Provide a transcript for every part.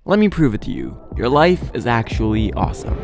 Let me prove it to you. Your life is actually awesome.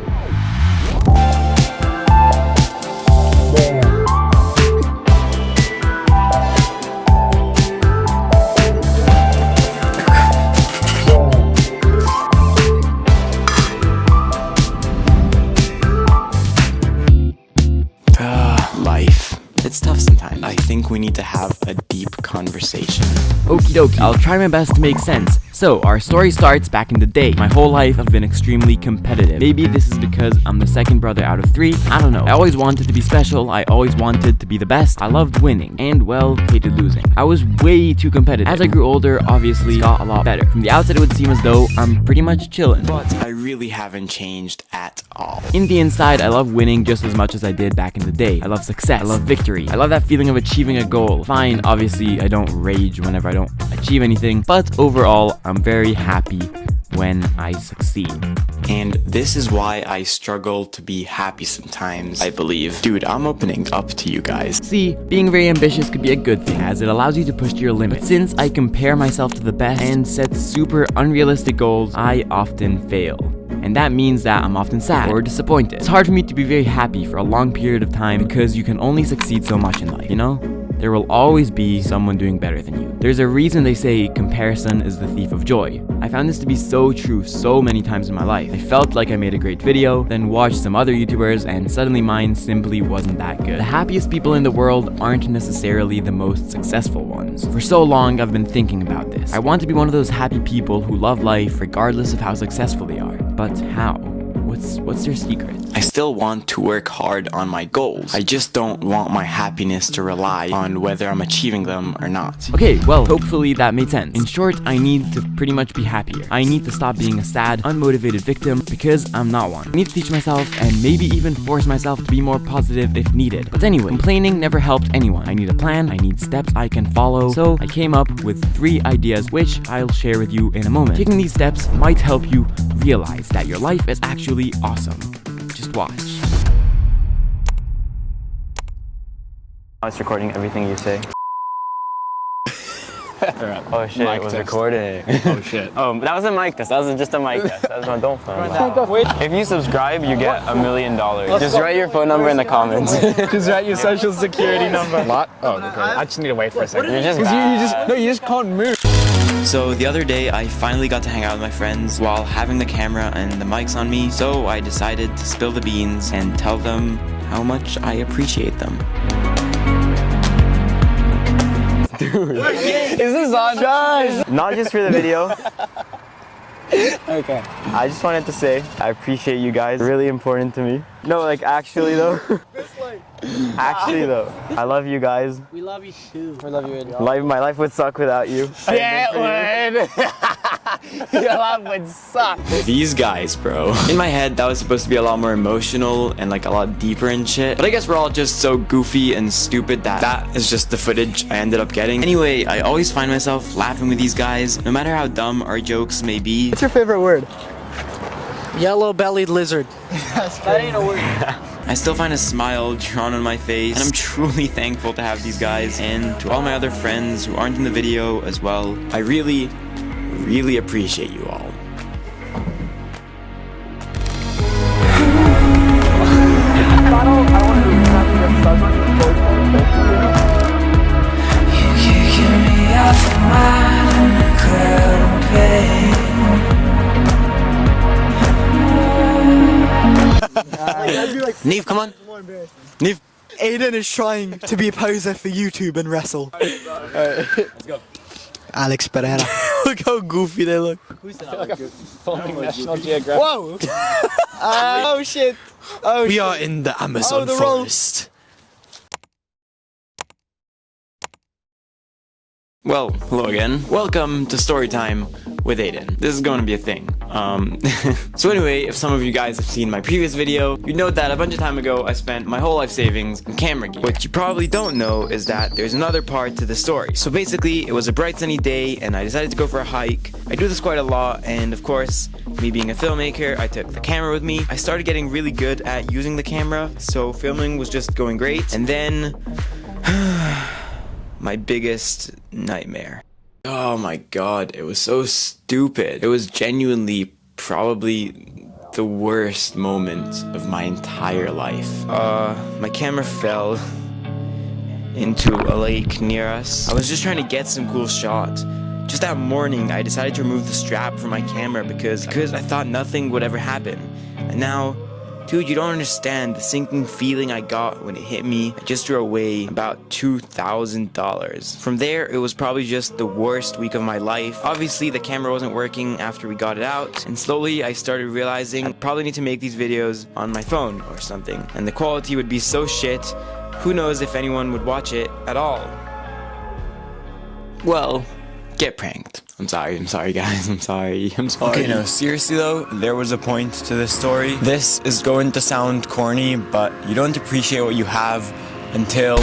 Life. It's tough sometimes. I think we need to have a deep conversation. Okie dokie, I'll try my best to make sense. So, our story starts back in the day. My whole life I've been extremely competitive. Maybe this is because I'm the second brother out of 3, I don't know. I always wanted to be special, I always wanted to be the best. I loved winning, and well, hated losing. I was way too competitive. As I grew older, obviously, got a lot better. From the outside it would seem as though I'm pretty much chillin'. But I really haven't changed at all. In the inside, I love winning just as much as I did back in the day. I love success, I love victory. I love that feeling of achieving a goal. Fine, obviously, I don't rage whenever I don't achieve anything, but overall, I'm very happy when I succeed. And this is why I struggle to be happy sometimes, I believe. Dude, I'm opening up to you guys. See, being very ambitious could be a good thing, as it allows you to push to your limit. But since I compare myself to the best and set super unrealistic goals, I often fail. And that means that I'm often sad or disappointed. It's hard for me to be very happy for a long period of time because you can only succeed so much in life, you know? There will always be someone doing better than you. There's a reason they say comparison is the thief of joy. I found this to be so true so many times in my life. I felt like I made a great video, then watched some other YouTubers, and suddenly mine simply wasn't that good. The happiest people in the world aren't necessarily the most successful ones. For so long, I've been thinking about this. I want to be one of those happy people who love life regardless of how successful they are. But how? What's their secret? I still want to work hard on my goals. I just don't want my happiness to rely on whether I'm achieving them or not. Okay, well, hopefully that made sense. In short, I need to pretty much be happier. I need to stop being a sad, unmotivated victim because I'm not one. I need to teach myself and maybe even force myself to be more positive if needed. But anyway, complaining never helped anyone. I need a plan, I need steps I can follow, so I came up with 3 ideas which I'll share with you in a moment. Taking these steps might help you realize that your life is actually awesome. Just watch. It's recording everything you say. Oh shit, Mic it was test. recording. Oh shit. Oh, that was a mic test. That was just a mic test. That was my don't phone. If you subscribe, you get $1 million. Just write your phone number in the comments. Just write your social security number. What? Oh, okay. I just need to wait for a second. You're just You just can't move. So the other day, I finally got to hang out with my friends while having the camera and the mics on me, so I decided to spill the beans and tell them how much I appreciate them. Dude, is this on? Guys! Not just for the video. Okay. I just wanted to say I appreciate you guys. Really important to me. No, like actually though. Actually though, I love you guys. We love you too. We love you, Eddie. My life would suck without you. Yeah, it would. Your life would suck. These guys, bro. In my head, that was supposed to be a lot more emotional and like a lot deeper and shit. But I guess we're all just so goofy and stupid that is just the footage I ended up getting. Anyway, I always find myself laughing with these guys, no matter how dumb our jokes may be. What's your favorite word? Yellow-bellied lizard. That ain't a word. I still find a smile drawn on my face, and I'm truly thankful to have these guys, and to all my other friends who aren't in the video as well. I really, really appreciate you all. Neve, come on. Neve. Aiden is trying to be a poser for YouTube and wrestle. Let's go. Alex Pereira. Look how goofy they look. Filming National Geographic. Whoa! Oh shit. Oh, We are in the Amazon the roll. forest. Well, hello again. Welcome to Storytime with Aiden. This is going to be a thing. So anyway, if some of you guys have seen my previous video, you know that a bunch of time ago I spent my whole life savings in camera gear. What you probably don't know is that there's another part to the story. So basically, it was a bright sunny day and I decided to go for a hike. I do this quite a lot, and of course, me being a filmmaker, I took the camera with me. I started getting really good at using the camera, so filming was just going great. And then my biggest nightmare. Oh my god, it was so stupid. It was genuinely probably the worst moment of my entire life. My camera fell into a lake near us. I was just trying to get some cool shots. Just that morning, I decided to remove the strap from my camera because I thought nothing would ever happen. And now, dude, you don't understand the sinking feeling I got when it hit me. I just threw away about $2,000. From there, it was probably just the worst week of my life. Obviously, the camera wasn't working after we got it out, and slowly I started realizing I probably need to make these videos on my phone or something. And the quality would be so shit, who knows if anyone would watch it at all. Well, get pranked. I'm sorry guys, I'm sorry. Okay, no, seriously though, there was a point to this story. This is going to sound corny, but you don't appreciate what you have until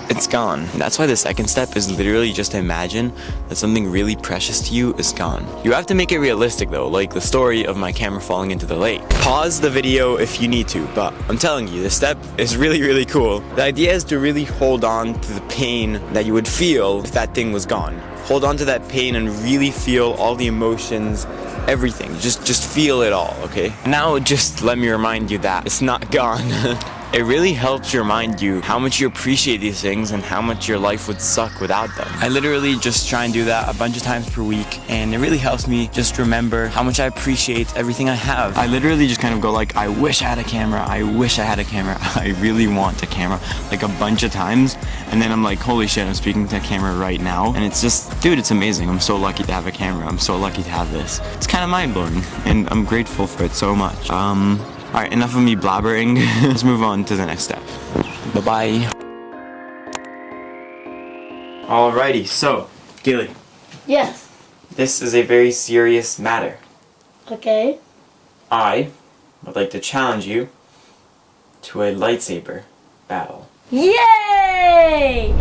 it's gone. And that's why the second step is literally just to imagine that something really precious to you is gone. You have to make it realistic though, like the story of my camera falling into the lake. Pause the video if you need to, but I'm telling you, this step is really cool. The idea is to really hold on to the pain that you would feel if that thing was gone. Hold on to that pain and really feel all the emotions, everything. Just feel it all, okay? Now just let me remind you that it's not gone. It really helps remind you how much you appreciate these things and how much your life would suck without them. I literally just try and do that a bunch of times per week, and it really helps me just remember how much I appreciate everything I have. I literally just kind of go like, I wish I had a camera, I wish I had a camera, I really want a camera, like a bunch of times, and then I'm like, holy shit, I'm speaking to a camera right now, and it's just, dude, it's amazing. I'm so lucky to have a camera, I'm so lucky to have this. It's kind of mind-blowing, and I'm grateful for it so much. Alright, enough of me blabbering. Let's move on to the next step. Bye-bye. Alrighty, so, Gilly. Yes. This is a very serious matter. Okay. I would like to challenge you to a lightsaber battle. Yay!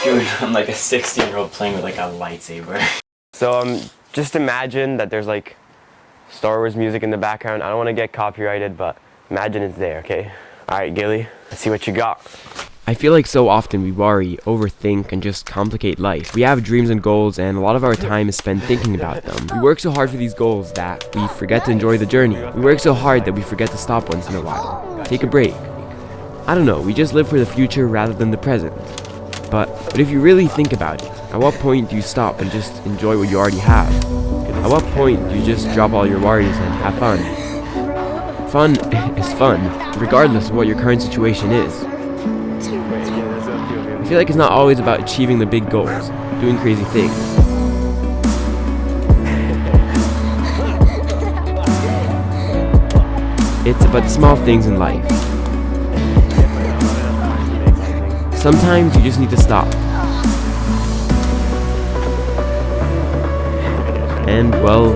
Dude, I'm like a 16-year-old playing with like a lightsaber. So just imagine that there's like Star Wars music in the background. I don't want to get copyrighted, but imagine it's there, okay? Alright, Gilly, let's see what you got. I feel like so often we worry, overthink, and just complicate life. We have dreams and goals, and a lot of our time is spent thinking about them. We work so hard for these goals that we forget to enjoy the journey. We work so hard that we forget to stop once in a while. Take a break. I don't know, we just live for the future rather than the present. But if you really think about it, at what point do you stop and just enjoy what you already have? At what point do you just drop all your worries and have fun? Fun is fun, regardless of what your current situation is. I feel like it's not always about achieving the big goals, doing crazy things. It's about the small things in life. Sometimes you just need to stop. And, well,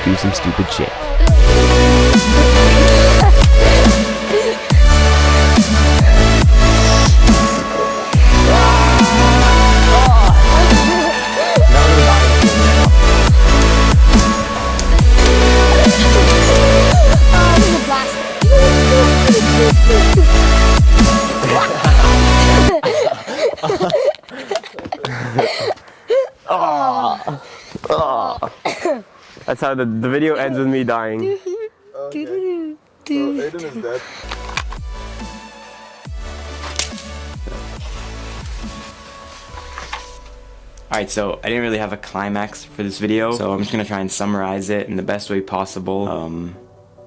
do some stupid shit. That's how the video ends with me dying. Aiden is dead. Alright, so I didn't really have a climax for this video, so I'm just gonna try and summarize it in the best way possible.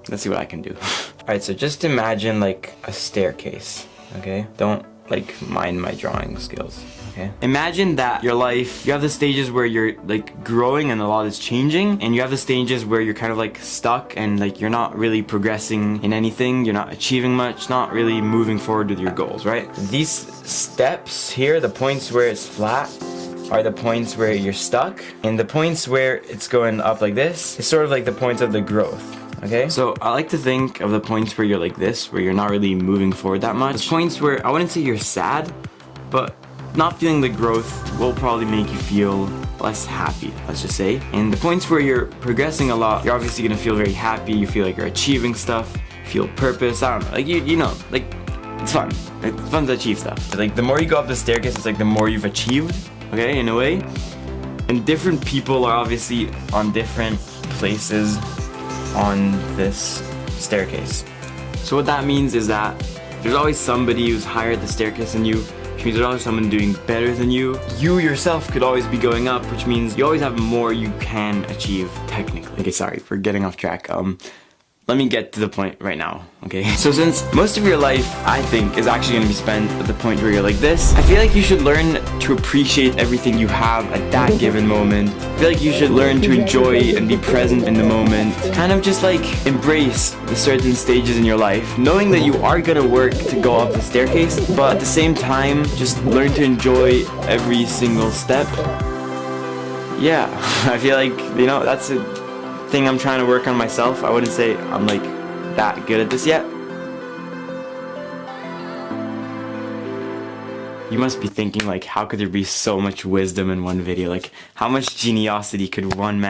Let's see what I can do. Alright, so just imagine like a staircase, okay? Don't like mind my drawing skills, okay? Imagine that your life, you have the stages where you're like growing and a lot is changing, and you have the stages where you're kind of like stuck and like you're not really progressing in anything, you're not achieving much, not really moving forward with your goals, right? These steps here, the points where it's flat, are the points where you're stuck, and the points where it's going up like this is sort of like the points of the growth. Okay, so I like to think of the points where you're like this, where you're not really moving forward that much. There's points where I wouldn't say you're sad, but not feeling the growth will probably make you feel less happy, let's just say. And the points where you're progressing a lot, you're obviously gonna feel very happy, you feel like you're achieving stuff, feel purpose, I don't know, like you know, like it's fun. It's fun to achieve stuff. Like the more you go up the staircase, it's like the more you've achieved, okay, in a way. And different people are obviously on different places on this staircase. So what that means is that there's always somebody who's higher the staircase than you, which means there's always someone doing better than you. You yourself could always be going up, which means you always have more you can achieve technically. Okay, sorry for getting off track. Let me get to the point right now, okay? So since most of your life, I think, is actually gonna be spent at the point where you're like this, I feel like you should learn to appreciate everything you have at that given moment. I feel like you should learn to enjoy and be present in the moment. Kind of just like embrace the certain stages in your life, knowing that you are gonna work to go up the staircase, but at the same time, just learn to enjoy every single step. Yeah, I feel like, you know, that's it. Thing I'm trying to work on myself. I wouldn't say I'm like that good at this yet. You must be thinking like, how could there be so much wisdom in one video? Like, how much geniosity could one man